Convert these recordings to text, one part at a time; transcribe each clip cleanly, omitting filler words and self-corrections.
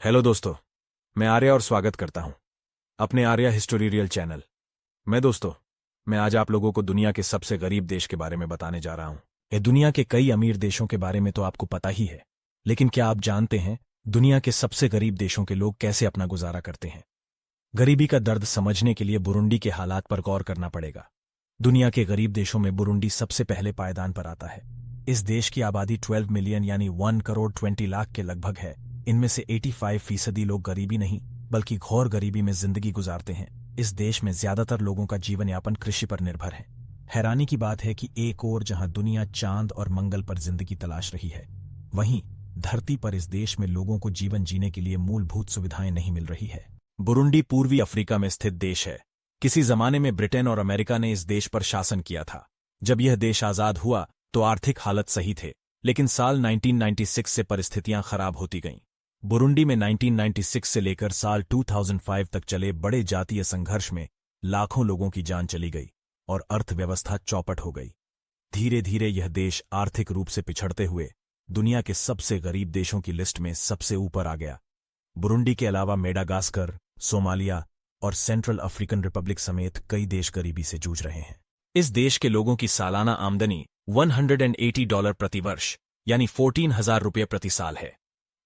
Hello दोस्तों। मैं आर्या और स्वागत करता हूं अपने आर्या हिस्टोरी रियल चैनल में। दोस्तों, मैं आज आप लोगों को दुनिया के सबसे गरीब देश के बारे में बताने जा रहा हूं। ये दुनिया के कई अमीर देशों के बारे में तो आपको पता ही है, लेकिन क्या आप जानते हैं दुनिया के सबसे गरीब देशों के लोग कैसे अपना गुजारा करते हैं? गरीबी का दर्द समझने के लिए बुरुंडी के हालात पर गौर करना पड़ेगा। दुनिया के गरीब देशों में बुरुंडी सबसे पहले पायदान पर आता है। इस देश की आबादी 12 मिलियन यानी 1 करोड़ 20 लाख के लगभग है। इनमें से 85% लोग गरीबी नहीं बल्कि घोर गरीबी में जिंदगी गुजारते हैं। इस देश में ज्यादातर लोगों का जीवन यापन कृषि पर निर्भर है। हैरानी की बात है कि एक ओर जहां दुनिया चांद और मंगल पर जिंदगी तलाश रही है, वहीं धरती पर इस देश में लोगों को जीवन जीने के लिए मूलभूत सुविधाएं नहीं मिल रही है। बुरुंडी पूर्वी अफ्रीका में स्थित देश है। किसी जमाने में ब्रिटेन और अमेरिका ने इस देश पर शासन किया था। जब यह देश आजाद हुआ तो आर्थिक हालत सही थे, लेकिन साल 1996 से परिस्थितियां खराब होती गईं। बुरुंडी में 1996 से लेकर साल 2005 तक चले बड़े जातीय संघर्ष में लाखों लोगों की जान चली गई और अर्थव्यवस्था चौपट हो गई। धीरे धीरे यह देश आर्थिक रूप से पिछड़ते हुए दुनिया के सबसे गरीब देशों की लिस्ट में सबसे ऊपर आ गया। बुरुंडी के अलावा मेडागास्कर, सोमालिया और सेंट्रल अफ्रीकन रिपब्लिक समेत कई देश गरीबी से जूझ रहे हैं। इस देश के लोगों की सालाना आमदनी $180 प्रति वर्ष यानी 14,000 रुपये प्रति साल है।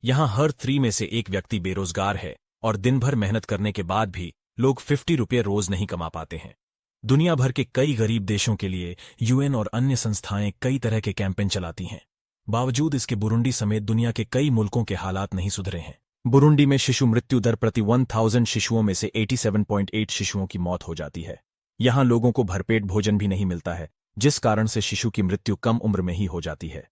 यहां हर 3 में से एक व्यक्ति बेरोजगार है और दिन भर मेहनत करने के बाद भी लोग 50 रुपये रोज नहीं कमा पाते हैं। दुनिया भर के कई गरीब देशों के लिए यूएन और अन्य संस्थाएं कई तरह के कैंपेन चलाती हैं। बावजूद इसके बुरुंडी समेत दुनिया के कई मुल्कों के हालात नहीं सुधरे हैं। बुरुंडी में शिशु मृत्यु दर प्रति 1000 शिशुओं में से 87.8 शिशुओं की मौत हो जाती है। यहां लोगों को भरपेट भोजन भी नहीं मिलता है, जिस कारण से शिशु की मृत्यु कम उम्र में ही हो जाती है।